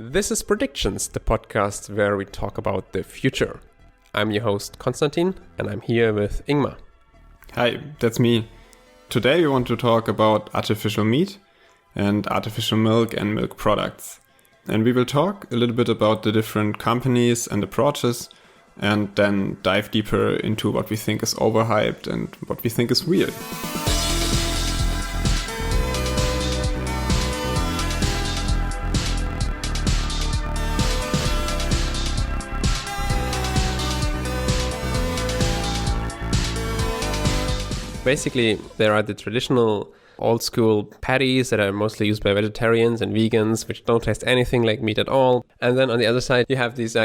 This is Predictions, the podcast where we talk about the future. I'm your host, Konstantin, and I'm here with Ingmar. Hi, that's me. Today we want to talk about artificial meat and artificial milk and milk products. And we will talk a little bit about the different companies and approaches, and then dive deeper into what we think is overhyped and what we think is real. Basically, there are the traditional old school patties that are mostly used by vegetarians and vegans, which don't taste anything like meat at all. And then on the other side, you have these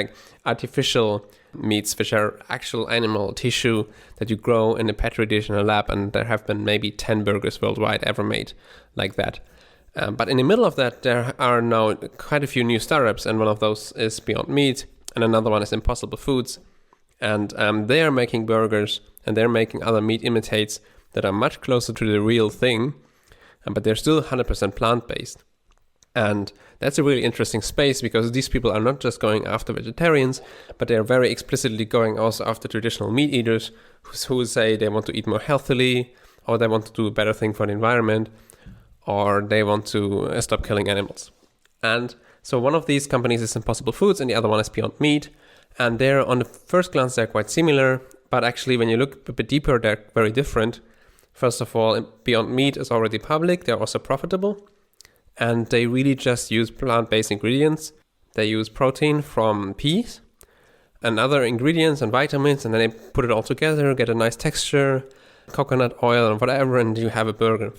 artificial meats, which are actual animal tissue that you grow in a petri dish in a lab. And there have been maybe 10 burgers worldwide ever made like that. But in the middle of that, there are now quite a few new startups. And one of those is Beyond Meat. And another one is Impossible Foods. And they are making burgers and they're making other meat imitates that are much closer to the real thing, but they're still 100% plant-based. And that's a really interesting space because these people are not just going after vegetarians, but they're very explicitly going also after traditional meat eaters who say they want to eat more healthily, or they want to do a better thing for the environment, or they want to stop killing animals. And so one of these companies is Impossible Foods and the other one is Beyond Meat. And they're, on the first glance, they're quite similar, but actually when you look a bit deeper, they're very different. First of all, Beyond Meat is already public. They're also profitable. And they really just use plant-based ingredients. They use protein from peas and other ingredients and vitamins. And then they put it all together, get a nice texture, coconut oil and whatever, and you have a burger.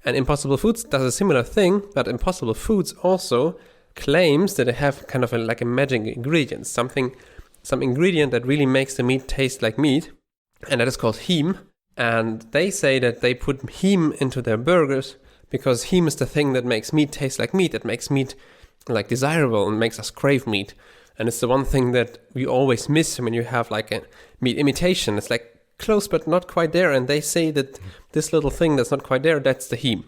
And Impossible Foods does a similar thing, but Impossible Foods also claims that they have kind of like a magic ingredient, some ingredient that really makes the meat taste like meat. And that is called heme. And they say that they put heme into their burgers because heme is the thing that makes meat taste like meat, that makes meat like desirable and makes us crave meat. And it's the one thing that we always miss when you have like a meat imitation. It's like close but not quite there. And they say that this little thing that's not quite there, that's the heme.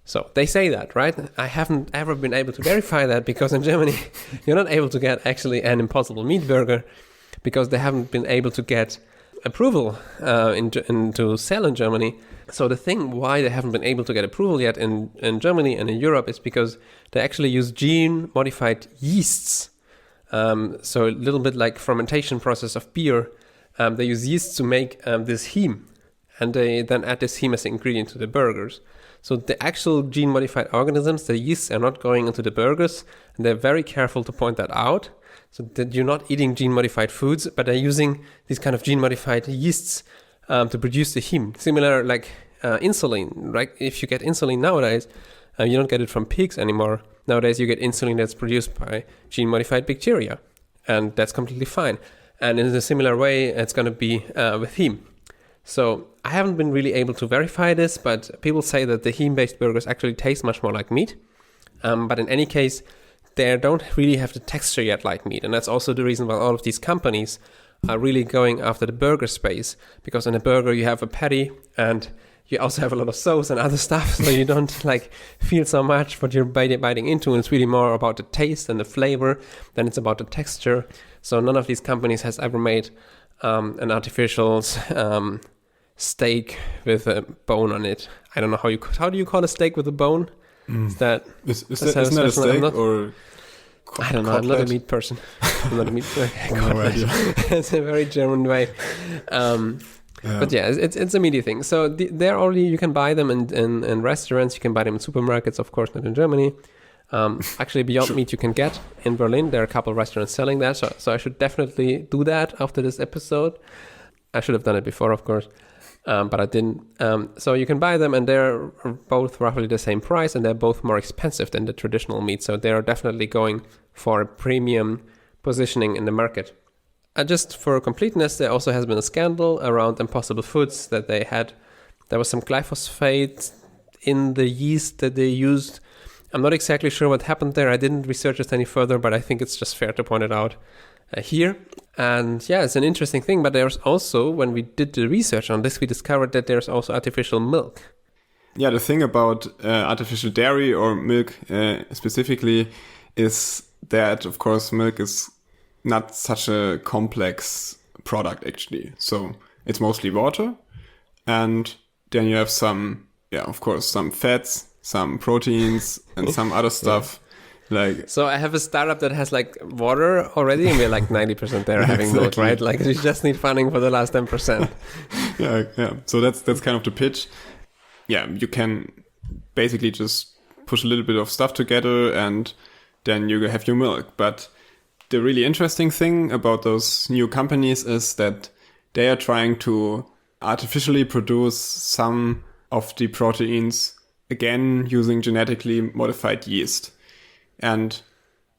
So they say that, right? I haven't ever been able to verify that because in Germany, you're not able to get actually an Impossible Meat burger because they haven't been able to get approval to sell in Germany. So the thing why they haven't been able to get approval yet in Germany and in Europe is because they actually use gene-modified yeasts. So a little bit like fermentation process of beer. They use yeast to make this heme. And they then add this heme as an ingredient to the burgers. So the actual gene-modified organisms, the yeasts, are not going into the burgers. And they're very careful to point that out. So that you're not eating gene-modified foods, but they're using these kind of gene-modified yeasts to produce the heme. Similar like insulin, right? If you get insulin nowadays, you don't get it from pigs anymore. Nowadays you get insulin that's produced by gene-modified bacteria. And that's completely fine. And in a similar way, it's going to be with heme. So I haven't been really able to verify this, but people say that the heme-based burgers actually taste much more like meat. But in any case, they don't really have the texture yet like meat. And that's also the reason why all of these companies are really going after the burger space. Because in a burger, you have a patty and you also have a lot of sauce and other stuff. So you don't like feel so much what you're biting into. And it's really more about the taste and the flavor than it's about the texture. So none of these companies has ever made an artificial steak with a bone on it. I don't know how do you call a steak with a bone? Isn't that a steak or? I don't know. I'm not a meat person. I'm not a meat person. It's a very German way. But yeah, it's a meaty thing. So they're already, you can buy them in restaurants. You can buy them in supermarkets, of course, not in Germany. Actually, Beyond Meat you can get in Berlin. There are a couple of restaurants selling that. So I should definitely do that after this episode. I should have done it before, of course. But I didn't. So you can buy them and they're both roughly the same price and they're both more expensive than the traditional meat. So they're definitely going for a premium positioning in the market. Just for completeness, there also has been a scandal around Impossible Foods that there was some glyphosate in the yeast that they used. I'm not exactly sure what happened there. I didn't research it any further, but I think it's just fair to point it out here. And yeah, it's an interesting thing, but there's also, when we did the research on this, we discovered that there's also artificial milk. Yeah, the thing about artificial dairy or milk specifically is that, of course, milk is not such a complex product actually. So it's mostly water, and then you have some, of course, some fats, some proteins, and some other stuff. Like, so I have a startup that has like water already, and we're like 90% there having milk, right? Like we just need funding for the last 10%. yeah. So that's kind of the pitch. Yeah, you can basically just push a little bit of stuff together, and then you have your milk. But the really interesting thing about those new companies is that they are trying to artificially produce some of the proteins, again, using genetically modified yeast. And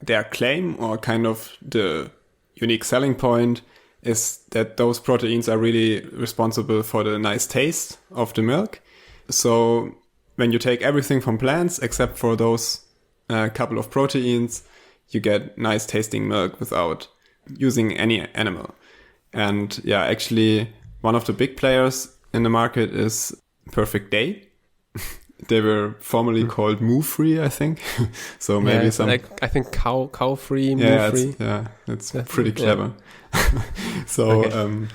their claim, or kind of the unique selling point, is that those proteins are really responsible for the nice taste of the milk. So when you take everything from plants except for those couple of proteins, you get nice tasting milk without using any animal. And yeah, actually one of the big players in the market is Perfect Day. They were formerly called Moo Free, I think. So maybe some, like, I think cow free, moo free. It's pretty clever. So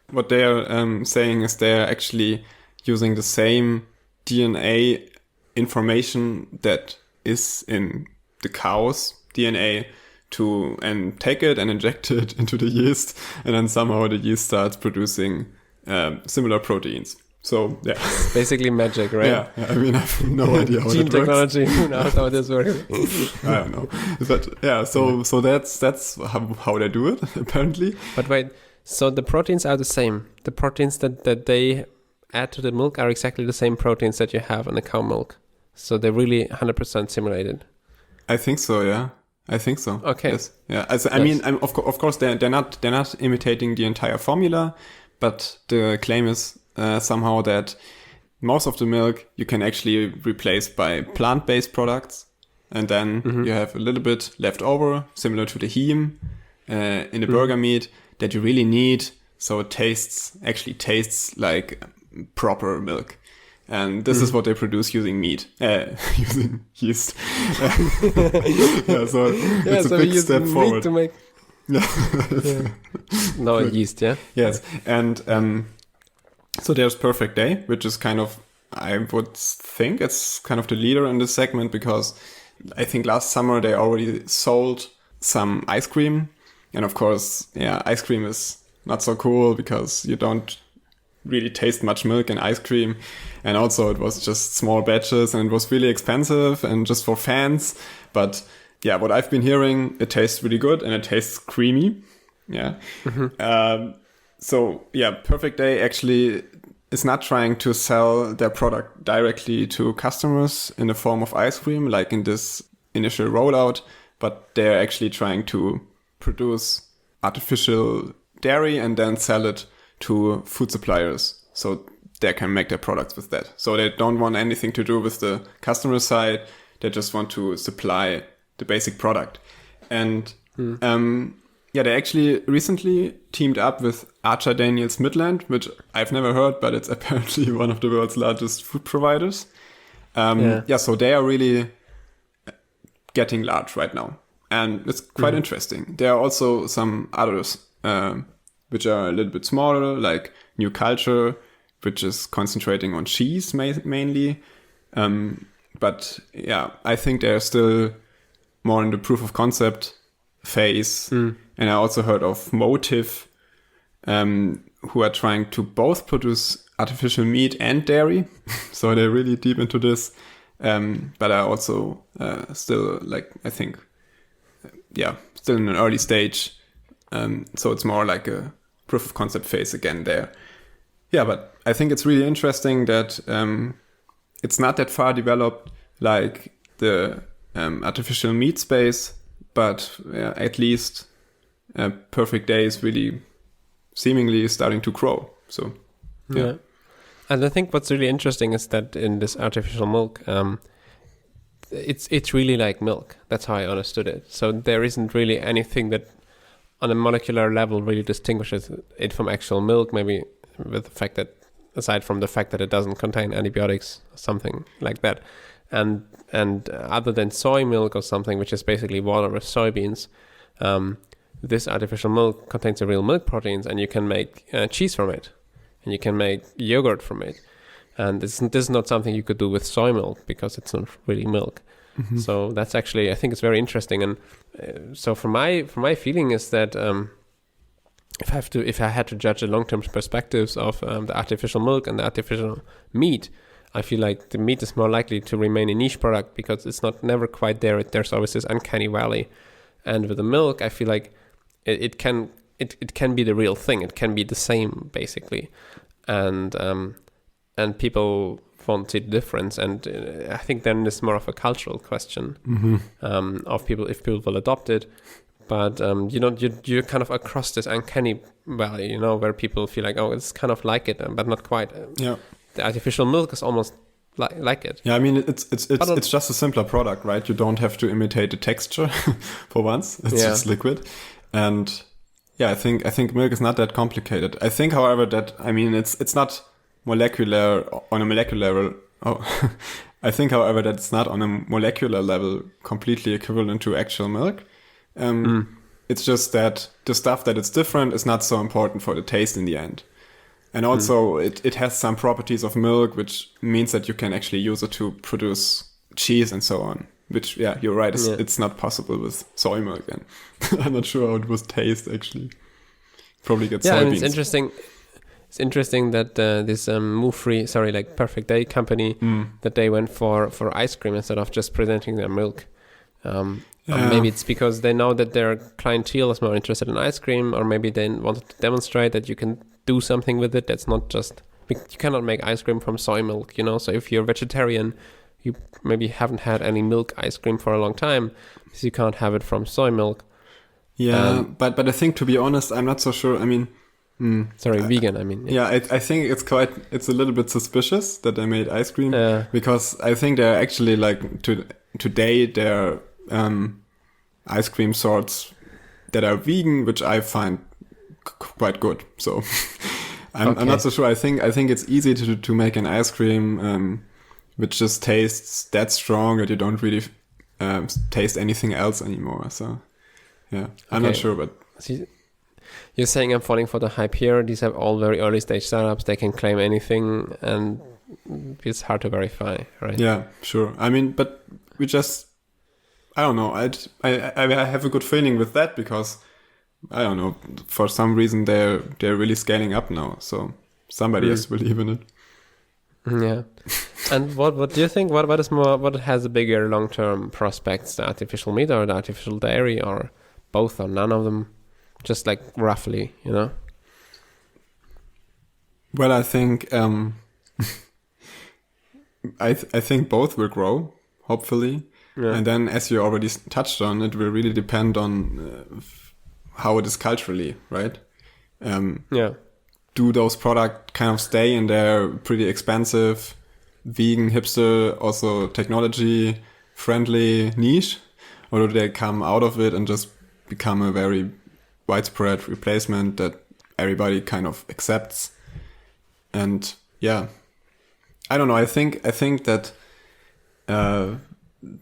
what they are saying is they are actually using the same DNA information that is in the cow's DNA and take it and inject it into the yeast, and then somehow the yeast starts producing similar proteins. So yeah, basically magic, right? Yeah. I mean, I have no idea how Gene that technology. works. Who knows how this works? I don't know. But yeah, so that's how they do it apparently. But wait, so the proteins are the same. The proteins that they add to the milk are exactly the same proteins that you have in the cow milk. So they're really 100% simulated. I think so. Yeah, I think so. Okay. Yes. Yeah. I mean, of course, they're not imitating the entire formula, but the claim is somehow that most of the milk you can actually replace by plant-based products, and then you have a little bit left over, similar to the heme in the burger meat that you really need, so it actually tastes like proper milk. And this is what they produce using using yeast. It's a big step forward. To make... No, yeast, yeah? Yes, and so there's Perfect Day, which is kind of, I would think it's kind of the leader in this segment, because I think last summer they already sold some ice cream. And of course, ice cream is not so cool because you don't really taste much milk in ice cream. And also it was just small batches and it was really expensive and just for fans. But yeah, what I've been hearing, it tastes really good and it tastes creamy. Yeah. So yeah, Perfect Day actually is not trying to sell their product directly to customers in the form of ice cream, like in this initial rollout, but they're actually trying to produce artificial dairy and then sell it to food suppliers so they can make their products with that. So they don't want anything to do with the customer side. They just want to supply the basic product. And they actually recently teamed up with Archer Daniels Midland, which I've never heard, but it's apparently one of the world's largest food providers. So they are really getting large right now. And it's quite interesting. There are also some others which are a little bit smaller, like New Culture, which is concentrating on cheese mainly. But yeah, I think they're still more in the proof of concept phase. And I also heard of Motive, who are trying to both produce artificial meat and dairy. So they're really deep into this. But are also still, I think, still in an early stage. So it's more like a proof of concept phase again there. Yeah, but I think it's really interesting that it's not that far developed like the artificial meat space, but at least Perfect Day is really seemingly starting to grow. So, yeah. And I think what's really interesting is that in this artificial milk, it's really like milk. That's how I understood it. So there isn't really anything that on a molecular level really distinguishes it from actual milk, maybe with the fact that, aside from the fact that it doesn't contain antibiotics or something like that. and other than soy milk or something, which is basically water with soybeans, this artificial milk contains the real milk proteins, and you can make cheese from it, and you can make yogurt from it. And this is not something you could do with soy milk because it's not really milk. Mm-hmm. So that's actually, I think it's very interesting. And so for my feeling is that if I had to judge the long-term perspectives of the artificial milk and the artificial meat, I feel like the meat is more likely to remain a niche product because it's never quite there. There's always this uncanny valley. And with the milk, I feel like it can be the real thing. It can be the same basically, and people won't see the difference. And I think then it's more of a cultural question of people, if people will adopt it. But you're kind of across this uncanny valley, where people feel like, oh, it's kind of like it, but not quite. Yeah, the artificial milk is almost like it. Yeah, I mean it's just a simpler product, right? You don't have to imitate the texture for once. It's just liquid, and yeah, I think milk is not that complicated. I think, however, that it's not molecular on a molecular level. Oh, I think, however, that it's not on a molecular level completely equivalent to actual milk. It's just that the stuff that it's different is not so important for the taste in the end. And also it has some properties of milk, which means that you can actually use it to produce cheese and so on. Which, yeah, you're right, it's not possible with soy milk. And I'm not sure how it would taste, actually. Probably get soybeans. And it's interesting. It's interesting that this Perfect Day company, that they went for ice cream instead of just presenting their milk. Maybe it's because they know that their clientele is more interested in ice cream, or maybe they wanted to demonstrate that you can do something with it. That's not just, you cannot make ice cream from soy milk, So if you're vegetarian, you maybe haven't had any milk ice cream for a long time, so you can't have it from soy milk. Yeah, but I think, to be honest, I'm not so sure. I mean, vegan. I mean, I think it's a little bit suspicious that they made ice cream, because I think they're actually today they're ice cream sorts that are vegan, which I find quite good. So I'm not so sure. I think it's easy to make an ice cream which just tastes that strong that you don't really taste anything else anymore. So yeah, I'm not sure, but. See, you're saying I'm falling for the hype here. These are all very early stage startups. They can claim anything, and it's hard to verify, right? Yeah, sure. I mean, but we just, I don't know. I have a good feeling with that because, I don't know, for some reason they're really scaling up now. So somebody has to believe in it. Yeah. And what do you think? What has a bigger long term prospects? The artificial meat or the artificial dairy, or both, or none of them? Just like roughly, Well, I think I think both will grow, hopefully. Yeah. And then, as you already touched on, it will really depend on how it is culturally, right? Do those products kind of stay in their pretty expensive, vegan, hipster, also technology-friendly niche? Or do they come out of it and just become a very widespread replacement that everybody kind of accepts? And yeah, I don't know. I think that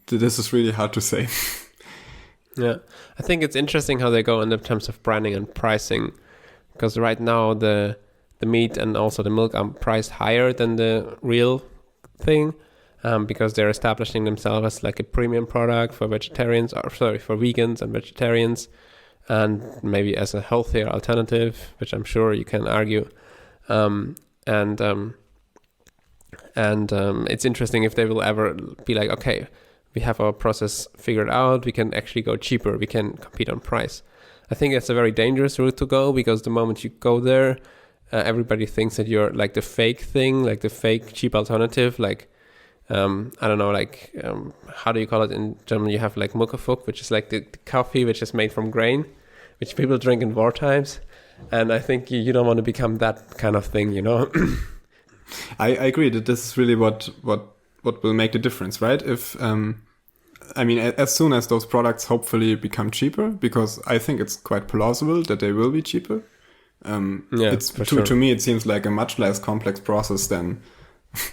this is really hard to say. Yeah, I think it's interesting how they go in terms of branding and pricing, because right now the meat and also the milk are priced higher than the real thing, because they're establishing themselves as like a premium product for vegetarians, for vegans and vegetarians, and maybe as a healthier alternative, which I'm sure you can argue. And it's interesting if they will ever be like, okay, we have our process figured out, we can actually go cheaper, we can compete on price. I think that's a very dangerous route to go, because the moment you go there, everybody thinks that you're like the fake thing, like the fake cheap alternative, like, I don't know, like, how do you call it in German? You have like Muckefuck, which is like the coffee which is made from grain, which people drink in war times. And I think you don't want to become that kind of thing, I agree that this is really what will make the difference, right? If as soon as those products hopefully become cheaper, because I think it's quite plausible that they will be cheaper. To me, it seems like a much less complex process than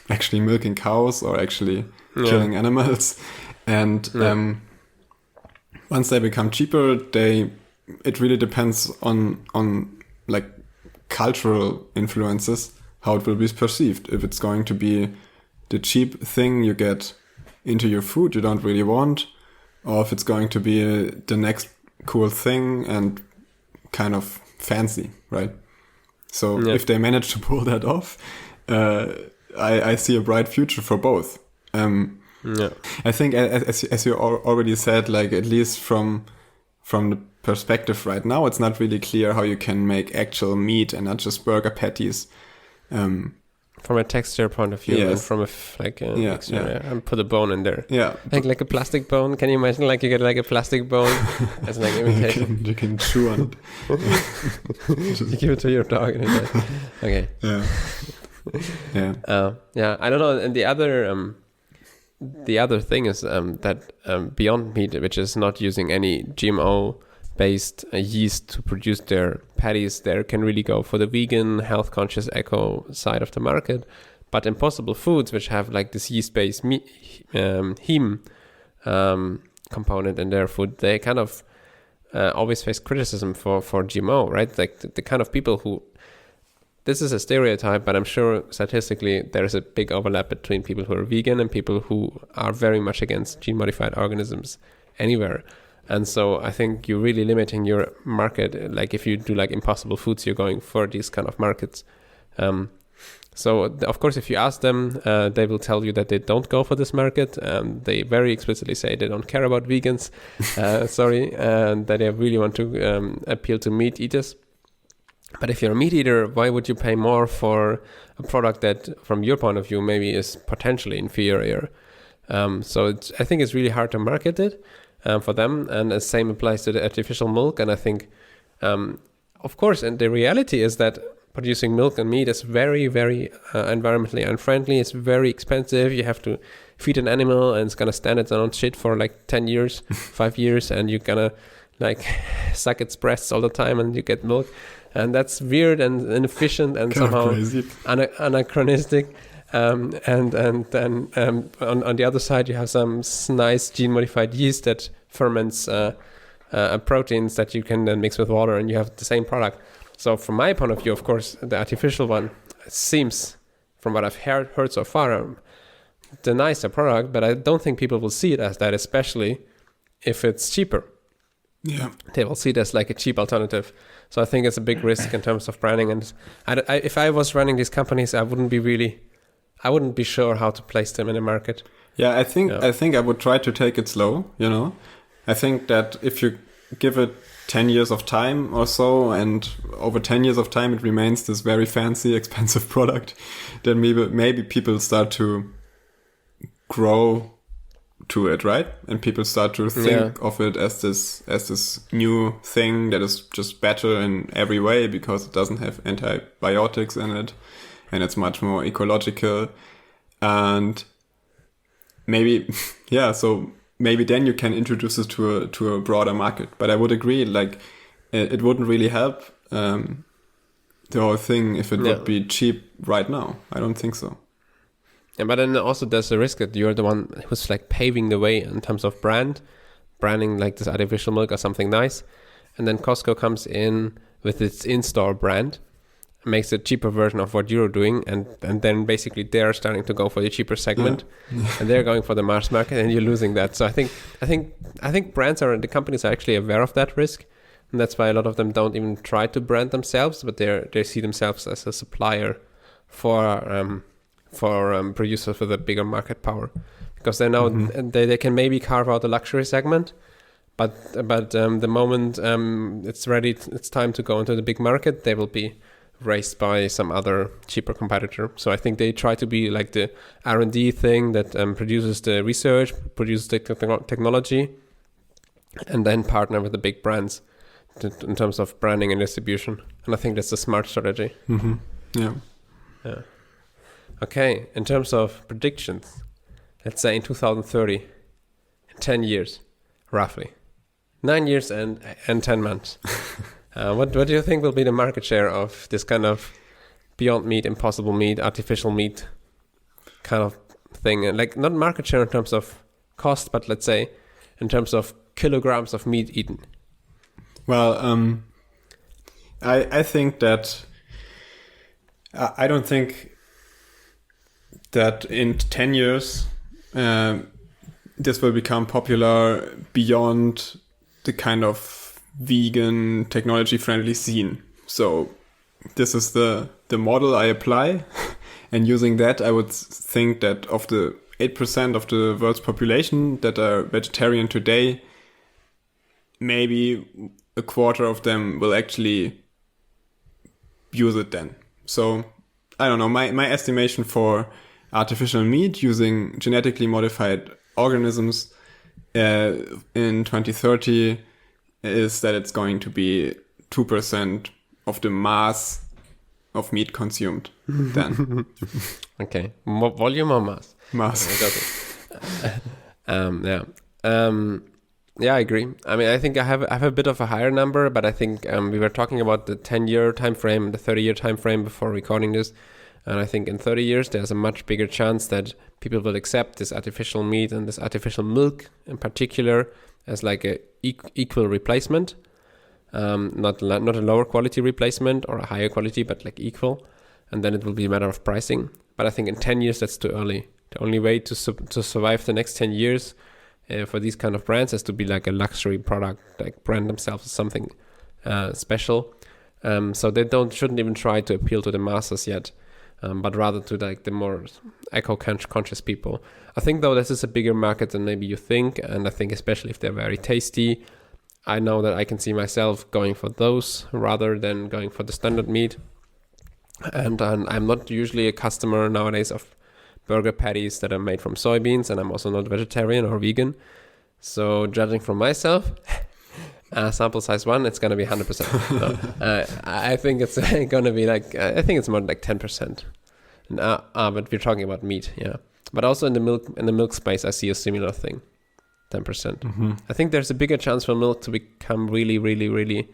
actually milking cows or actually killing animals. And once they become cheaper, it really depends on like cultural influences, how it will be perceived. If it's going to be the cheap thing you get into your food you don't really want, or if it's going to be the next cool thing and kind of fancy, right? So if they manage to pull that off, I see a bright future for both. I think, as you already said, like at least from the perspective right now, it's not really clear how you can make actual meat and not just burger patties. From a texture point of view, and from texture, and put a bone in there. Yeah, like a plastic bone. Can you imagine? Like you get like a plastic bone as like imitation. You can chew on it. You give it to your dog. And okay. Yeah. I don't know. And the other thing is that Beyond Meat, which is not using any GMO-based yeast to produce their patties, there can really go for the vegan, health-conscious, eco side of the market. But Impossible Foods, which have like this yeast-based heme component in their food, they kind of always face criticism for GMO, right? Like the kind of people who... This is a stereotype, but I'm sure statistically there is a big overlap between people who are vegan and people who are very much against gene-modified organisms anywhere. And so I think you're really limiting your market. Like if you do like Impossible Foods, you're going for these kind of markets. So of course, if you ask them, they will tell you that they don't go for this market. They very explicitly say they don't care about vegans. And that they really want to appeal to meat eaters. But if you're a meat eater, why would you pay more for a product that, from your point of view, maybe is potentially inferior? So I think it's really hard to market it for them. And the same applies to the artificial milk. And I think, of course, and the reality is that producing milk and meat is very, very environmentally unfriendly. It's very expensive. You have to feed an animal and it's going to stand its own shit for like 10 years, 5 years, and you're going to like suck its breasts all the time and you get milk. And that's weird and inefficient and somehow anachronistic. And then on the other side, you have some nice gene-modified yeast that ferments proteins that you can then mix with water, and you have the same product. So from my point of view, of course, the artificial one seems, from what I've heard so far, the nicer product, but I don't think people will see it as that, especially if it's cheaper. Yeah, they will see it as like a cheap alternative. So I think it's a big risk in terms of branding. And if I was running these companies, I wouldn't be sure how to place them in the market. Yeah, I think I would try to take it slow. You know, I think that if you give it 10 years of time or so, and over 10 years of time it remains this very fancy, expensive product, then maybe people start to grow to it, right? And people start to think of it as this new thing that is just better in every way because it doesn't have antibiotics in it and it's much more ecological. And maybe, so maybe then you can introduce it to a broader market. But I would agree, like it wouldn't really help the whole thing if it would be cheap right now. I don't think so. Yeah, but then also there's a risk that you're the one who's like paving the way in terms of branding like this artificial milk or something nice. And then Costco comes in with its in-store brand, makes a cheaper version of what you're doing. And then basically they're starting to go for the cheaper segment and they're going for the mass market and you're losing that. So I think the companies are actually aware of that risk. And that's why a lot of them don't even try to brand themselves, but they see themselves as a supplier for producers with a bigger market power, because they know they can maybe carve out the luxury segment, but the moment it's ready, it's time to go into the big market, they will be raced by some other cheaper competitor. So I think they try to be like the R&D thing that produces the research, produces the technology, and then partner with the big brands in terms of branding and distribution. And I think that's a smart strategy. Mm-hmm. Yeah. Okay, in terms of predictions, let's say in 2030, in 10 years, roughly, 9 years and 10 months, what do you think will be the market share of this kind of Beyond Meat, Impossible Meat, artificial meat kind of thing, and like not market share in terms of cost, but let's say in terms of kilograms of meat eaten? Well, I think that I don't think that in 10 years this will become popular beyond the kind of vegan, technology-friendly scene. So this is the model I apply. And using that, I would think that of the 8% of the world's population that are vegetarian today, maybe a quarter of them will actually use it then. So, I don't know, my estimation for artificial meat using genetically modified organisms in 2030 is that it's going to be 2% of the mass of meat consumed then. Okay. Volume or mass? Mass. Okay, got it. Yeah, I agree. I mean, I think I have a bit of a higher number, but I think we were talking about the 10-year time frame, the 30-year time frame before recording this. And I think in 30 years, there's a much bigger chance that people will accept this artificial meat and this artificial milk in particular as like a equal replacement. Not a lower quality replacement or a higher quality, but like equal. And then it will be a matter of pricing. But I think in 10 years, that's too early. The only way to survive the next 10 years for these kind of brands is to be like a luxury product, like brand themselves as something special. So they shouldn't even try to appeal to the masses yet, but rather to like the more eco-conscious people. I think though this is a bigger market than maybe you think, and I think especially if they're very tasty, I know that I can see myself going for those rather than going for the standard meat. And I'm not usually a customer nowadays of burger patties that are made from soybeans, and I'm also not vegetarian or vegan. So judging from myself, sample size 1, it's going to be 100%. No, I think it's going to be like, I think it's more like 10%. But we're talking about meat, yeah. But also in the milk space, I see a similar thing, 10%. Mm-hmm. I think there's a bigger chance for milk to become really, really, really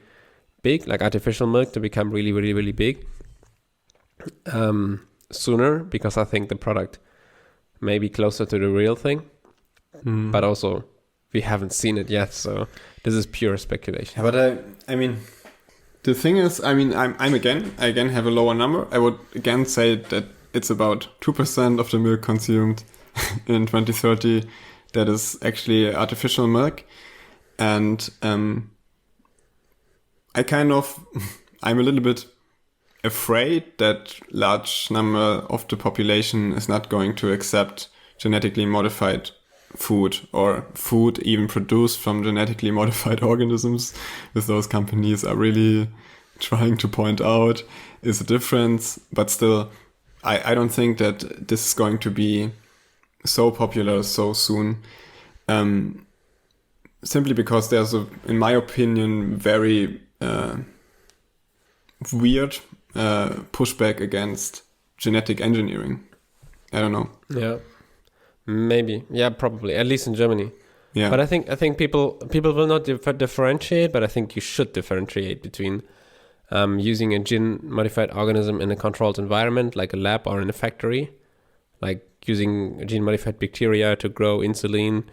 big, like artificial milk to become really, really, really big sooner, because I think the product may be closer to the real thing. But also we haven't seen it yet, so this is pure speculation. Yeah, but I mean, the thing is, I mean, I again have a lower number. I would again say that it's about 2% of the milk consumed in 2030 that is actually artificial milk. And I'm a little bit afraid that large number of the population is not going to accept genetically modified food or food even produced from genetically modified organisms, as those companies are really trying to point out is a difference. But still, I don't think that this is going to be so popular so soon, simply because there's in my opinion, very weird pushback against genetic engineering. I don't know. Yeah, maybe. Yeah, probably. At least in Germany. Yeah. But I think people will not differentiate. But I think you should differentiate between using a gene-modified organism in a controlled environment, like a lab or in a factory, like using gene-modified bacteria to grow insulin,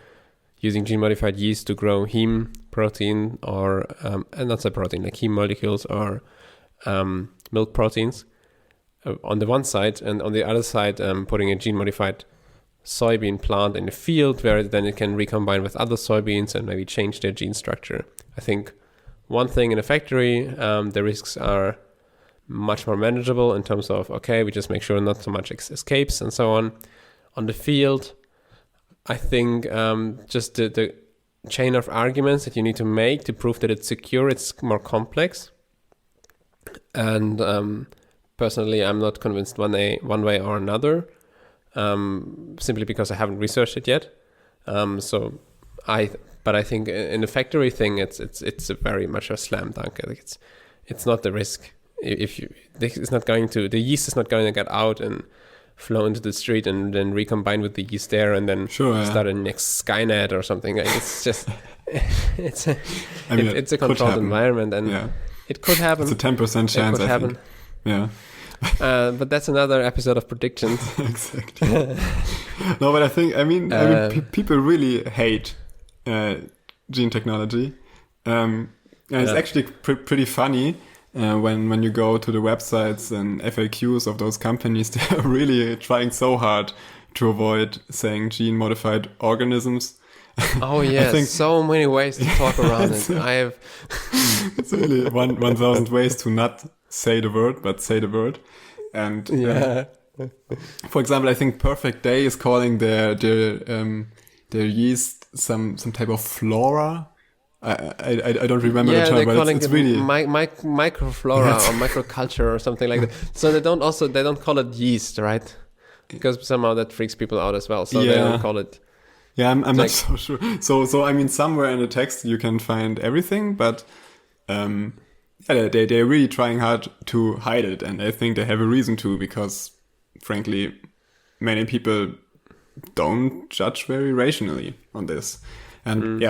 using gene-modified yeast to grow heme protein or and not so protein, like heme molecules or milk proteins on the one side, and on the other side putting a gene-modified soybean plant in the field where then it can recombine with other soybeans and maybe change their gene structure. I think one thing in a factory, the risks are much more manageable in terms of, okay, we just make sure not so much escapes and so on. On the field, I think just the chain of arguments that you need to make to prove that it's secure, it's more complex. And personally, I'm not convinced one way or another, simply because I haven't researched it yet. But I think in the factory thing, it's a very much a slam dunk. Like it's not the risk. The yeast is not going to get out and flow into the street and then recombine with the yeast there and then start a next Skynet or something. Like, it's just it's a controlled environment, and it could happen. It's a 10% chance. It could happen. Yeah. But that's another episode of predictions. Exactly. No, but I mean, people really hate gene technology. And it's actually pretty funny when you go to the websites and FAQs of those companies. They're really trying so hard to avoid saying gene-modified organisms. Oh yeah, so many ways to talk around it. It's really 1,000 ways to not say the word, but say the word. And for example, I think Perfect Day is calling their yeast some type of flora. I don't remember the term, but it's really microflora or microculture or something like that. So they don't call it yeast, right? Because somehow that freaks people out as well. So they don't call it. Yeah, I'm not so sure. So I mean, somewhere in the text you can find everything, but they're really trying hard to hide it, and I think they have a reason to, because frankly, many people don't judge very rationally on this, and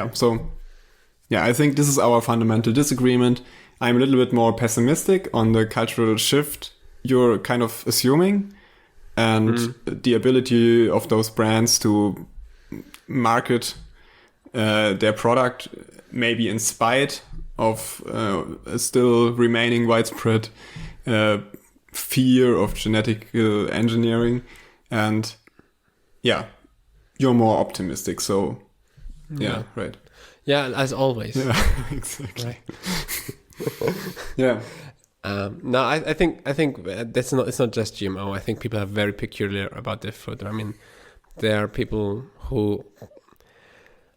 I think this is our fundamental disagreement. I'm a little bit more pessimistic on the cultural shift you're kind of assuming, and the ability of those brands to market their product maybe in spite of still remaining widespread fear of genetic engineering. And you're more optimistic, so right. Yeah, as always. Yeah, exactly. Right. No, I think it's not just GMO. I think people are very peculiar about their food. I mean, there are people who,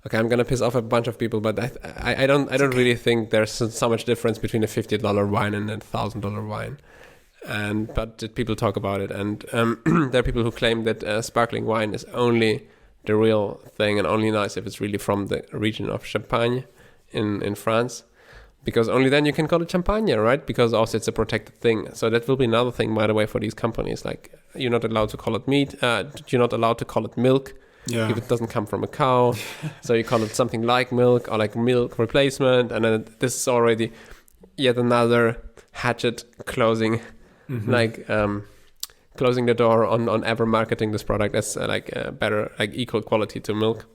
okay, I'm gonna piss off a bunch of people, but I don't really think there's so much difference between a $50 wine and a $1,000 wine. But people talk about it, and there are people who claim that sparkling wine is only the real thing and only nice if it's really from the region of Champagne in France, because only then you can call it Champagne, right? Because also it's a protected thing. So that will be another thing, by the way, for these companies. Like, you're not allowed to call it meat. You're not allowed to call it milk if it doesn't come from a cow. So you call it something like milk or like milk replacement. And then this is already yet another hatchet closing, closing the door on ever marketing this product as better, like equal quality to milk.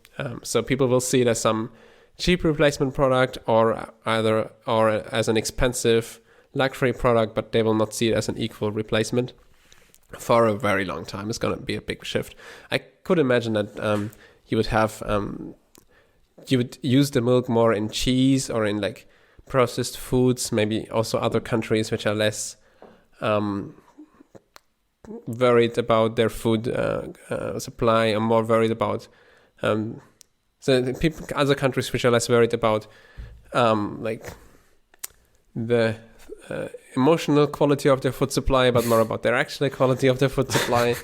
So people will see it as some cheap replacement product or as an expensive luxury product, but they will not see it as an equal replacement for a very long time. It's going to be a big shift. I could imagine that you would use the milk more in cheese or in like processed foods, maybe also other countries which are less worried about their food supply and more worried about other countries which are less worried about the emotional quality of their food supply, but more about their actual quality of their food supply.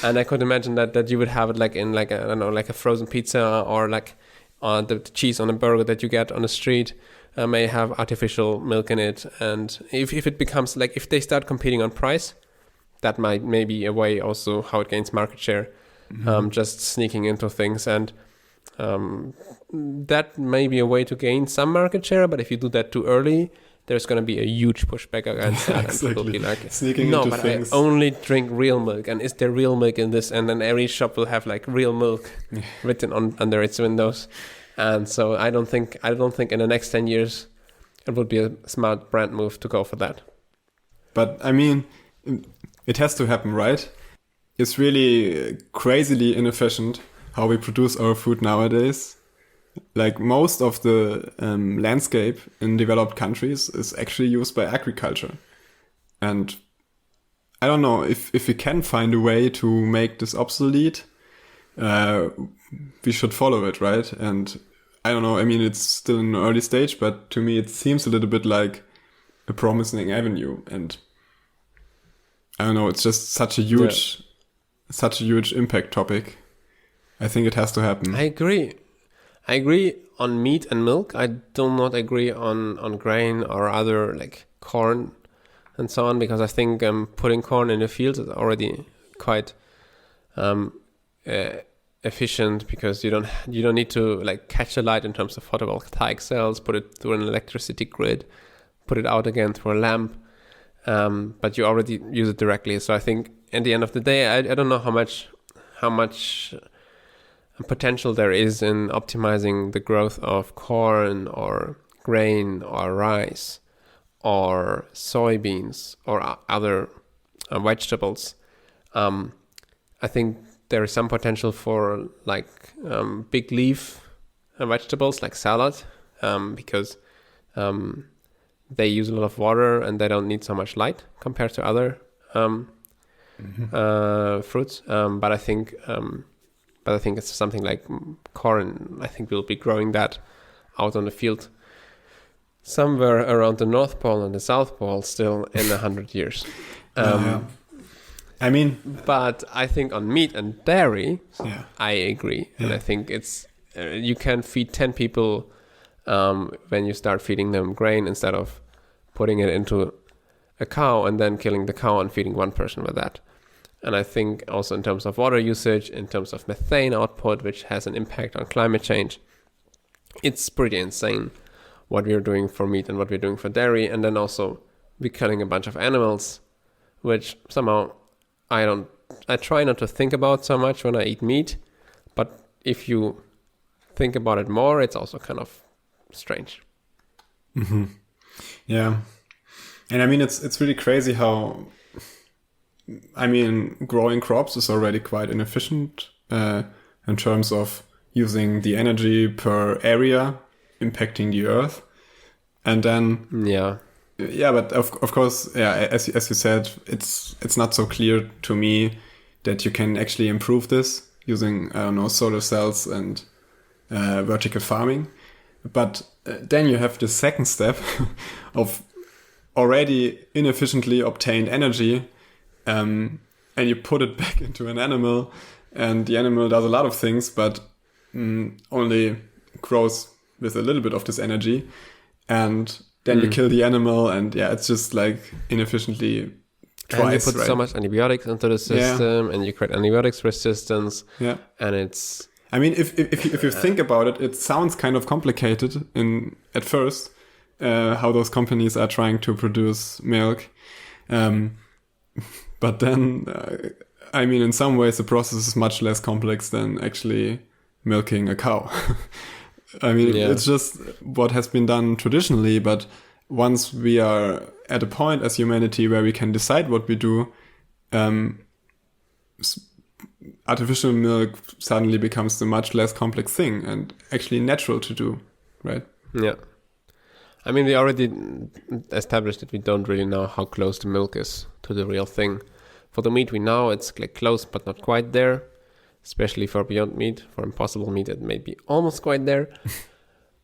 And I could imagine that you would have it like in like a frozen pizza, or like the cheese on a burger that you get on the street may have artificial milk in it. And if it becomes like, if they start competing on price, that might maybe a way also how it gains market share, just sneaking into things. And that may be a way to gain some market share, but if you do that too early, there's going to be a huge pushback against that. Exactly. And people will be like, sneaking no, into but things. I only drink real milk, and is there real milk in this? And then every shop will have like real milk written under its windows. And so I don't think in the next 10 years it would be a smart brand move to go for that. But I mean, it has to happen, right? It's really crazily inefficient how we produce our food nowadays. Like, most of the landscape in developed countries is actually used by agriculture. And I don't know, if we can find a way to make this obsolete, we should follow it, right? And I don't know, I mean, it's still in an early stage, but to me it seems a little bit like a promising avenue. And I don't know, it's just such a huge impact topic. I think it has to happen. I agree on meat and milk. I do not agree on grain or other like corn and so on, because I think putting corn in the fields is already quite efficient, because you don't need to like catch the light in terms of photovoltaic cells, put it through an electricity grid, put it out again through a lamp. but you already use it directly. So I think at the end of the day, I don't know how much potential there is in optimizing the growth of corn or grain or rice or soybeans or other vegetables. I think there is some potential for like big leaf vegetables like salad, because they use a lot of water and they don't need so much light compared to other fruits. But I think it's something like corn. I think we'll be growing that out on the field somewhere around the North Pole and the South Pole still in 100 years. I mean, but I think on meat and dairy, I agree, and I think it's you can feed 10 people when you start feeding them grain instead of putting it into a cow and then killing the cow and feeding one person with that. And I think also in terms of water usage, in terms of methane output, which has an impact on climate change, it's pretty insane what we're doing for meat and what we're doing for dairy. And then also we're killing a bunch of animals, which somehow I try not to think about so much when I eat meat, but if you think about it more, it's also kind of strange. Mm-hmm. Yeah. And I mean, it's really crazy how, I mean, growing crops is already quite inefficient in terms of using the energy per area, impacting the earth. And then... Yeah, but of course, as you said, it's not so clear to me that you can actually improve this using, I don't know, solar cells and vertical farming. But then you have the second step of already inefficiently obtained energy, and you put it back into an animal, and the animal does a lot of things, but only grows with a little bit of this energy. And then you kill the animal, and it's just like inefficiently twice. And you put so much antibiotics into the system, and you create antibiotics resistance. Yeah, and it's. I mean, if you think about it, it sounds kind of complicated at first. How those companies are trying to produce milk, but then I mean, in some ways, the process is much less complex than actually milking a cow. I mean, it's just what has been done traditionally, but once we are at a point as humanity where we can decide what we do, artificial milk suddenly becomes a much less complex thing and actually natural to do, right? Yeah. I mean, we already established that we don't really know how close the milk is to the real thing. For the meat, we know it's like close, but not quite there. Especially for Beyond Meat, for Impossible Meat, it may be almost quite there.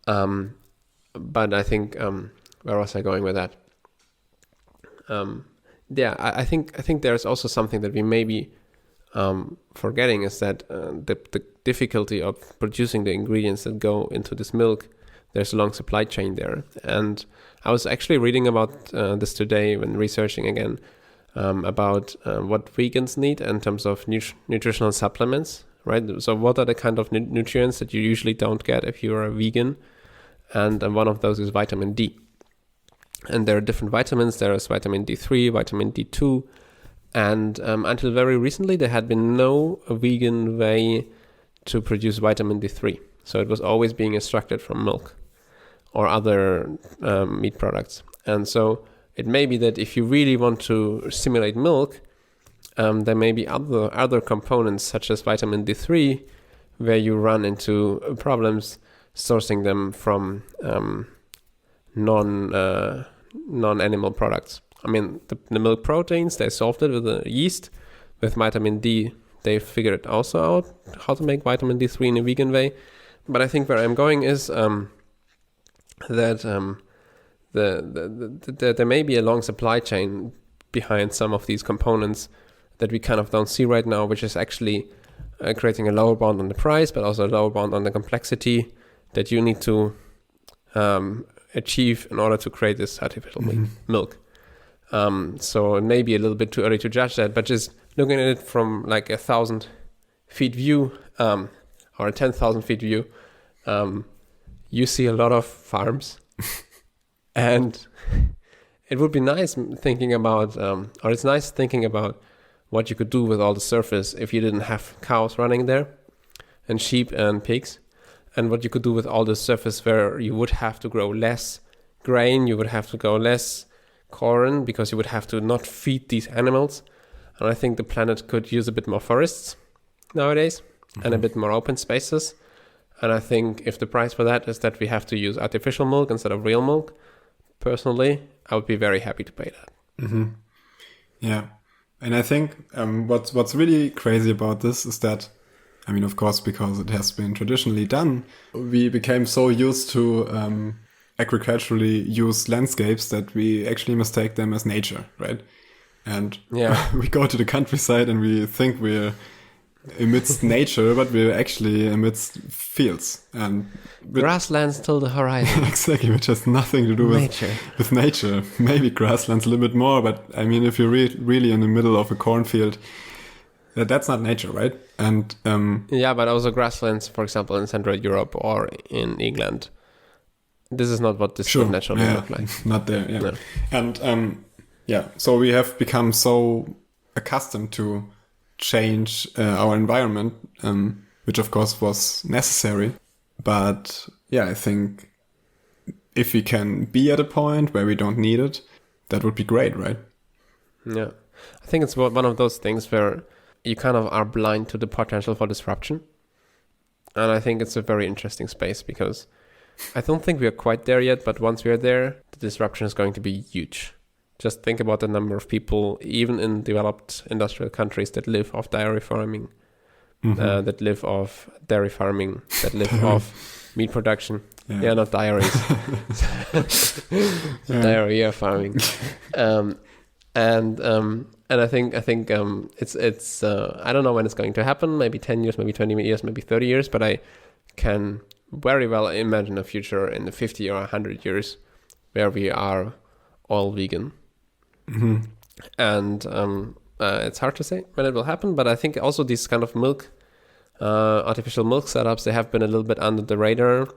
But I think, where was I going with that? I think there's also something that we may be forgetting, is that the difficulty of producing the ingredients that go into this milk, there's a long supply chain there. And I was actually reading about this today when researching again, about what vegans need in terms of nutritional supplements, right? So what are the kind of nutrients that you usually don't get if you're a vegan? And one of those is vitamin D. And there are different vitamins. There is vitamin D3, vitamin D2. And until very recently, there had been no vegan way to produce vitamin D3. So it was always being extracted from milk or other meat products. And so it may be that if you really want to simulate milk, there may be other components such as vitamin D3 where you run into problems sourcing them from non-animal products. I mean, the milk proteins, they solved it with the yeast. With vitamin D, they figured it also out how to make vitamin D3 in a vegan way. But I think where I'm going is that there may be a long supply chain behind some of these components that we kind of don't see right now, which is actually creating a lower bound on the price, but also a lower bound on the complexity that you need to achieve in order to create this artificial milk. So it may be a little bit too early to judge that, but just looking at it from like 1,000 feet view or a 10,000 feet view, you see a lot of farms. And it would be nice thinking about, or it's nice thinking about what you could do with all the surface if you didn't have cows running there and sheep and pigs, and what you could do with all the surface where you would have to grow less grain, you would have to grow less corn because you would have to not feed these animals. And I think the planet could use a bit more forests nowadays and a bit more open spaces. And I think if the price for that is that we have to use artificial milk instead of real milk, personally, I would be very happy to pay that. Yeah. And I think what's really crazy about this is that, I mean, of course, because it has been traditionally done, we became so used to agriculturally used landscapes that we actually mistake them as nature, right? And we go to the countryside and we think we're amidst nature, but we're actually amidst fields and grasslands till the horizon. Exactly, which has nothing to do with nature. Maybe grasslands a little bit more, but I mean, if you're really in the middle of a cornfield, that's not nature, right? And but also grasslands, for example, in Central Europe or in England. This is not what this would naturally look like. Not there, yeah. No. And so we have become so accustomed to change our environment, which of course was necessary. But I think if we can be at a point where we don't need it, that would be great, right? Yeah. I think it's one of those things where you kind of are blind to the potential for disruption. And I think it's a very interesting space because I don't think we are quite there yet, but once we are there, the disruption is going to be huge. Just think about the number of people, even in developed industrial countries, that live off dairy farming, that live off dairy farming, that live off meat production. Yeah, not diaries. Diarrhea farming. And I think it's I don't know when it's going to happen. Maybe 10 years, maybe 20 years, maybe 30 years. But I can very well imagine a future in the 50 or 100 years where we are all vegan. And it's hard to say when it will happen, but I think also these kind of milk, artificial milk startups, they have been a little bit under the radar.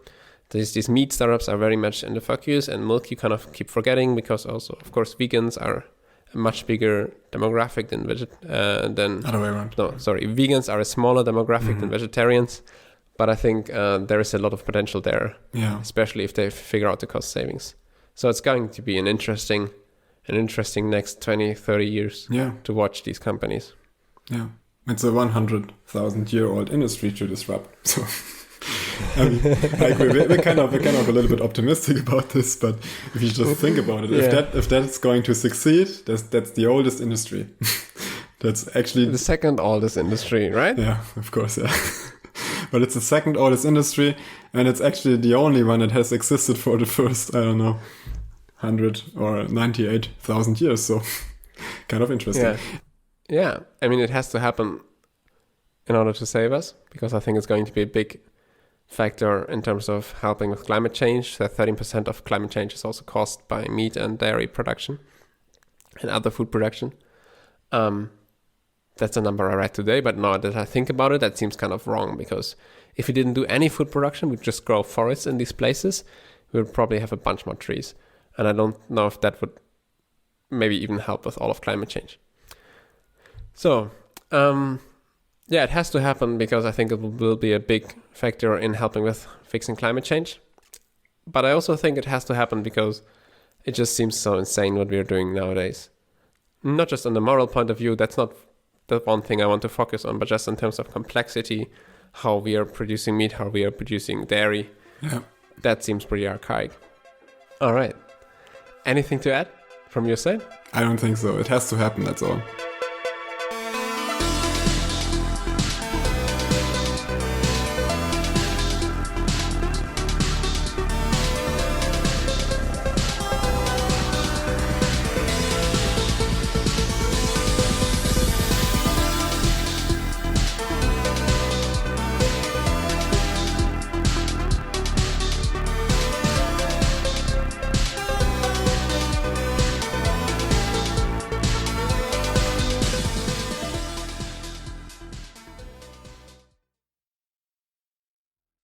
These meat startups are very much in the focus, and milk you kind of keep forgetting because also, of course, vegans are a much bigger demographic than other way around. No, sorry, vegans are a smaller demographic than vegetarians, but I think there is a lot of potential there, especially if they figure out the cost savings. So it's going to be an interesting next 20, 30 years to watch these companies. Yeah. It's a 100,000-year-old industry to disrupt. So I mean, we're kind of a little bit optimistic about this, but if you just think about it, if that's going to succeed, that's the oldest industry. That's actually the second oldest industry, right? Yeah, of course, yeah. But it's the second oldest industry, and it's actually the only one that has existed for the first, 100 or 98,000 years. So kind of interesting. Yeah. I mean, it has to happen in order to save us, because I think it's going to be a big factor in terms of helping with climate change. That 13% of climate change is also caused by meat and dairy production and other food production. That's a number I read today, but now that I think about it, that seems kind of wrong, because if we didn't do any food production, we'd just grow forests in these places, we would probably have a bunch more trees. And I don't know if that would maybe even help with all of climate change. So, it has to happen because I think it will be a big factor in helping with fixing climate change. But I also think it has to happen because it just seems so insane what we are doing nowadays. Not just on the moral point of view, that's not the one thing I want to focus on, but just in terms of complexity, how we are producing meat, how we are producing dairy. Yeah. That seems pretty archaic. All right. Anything to add from your side? I don't think so. It has to happen, that's all.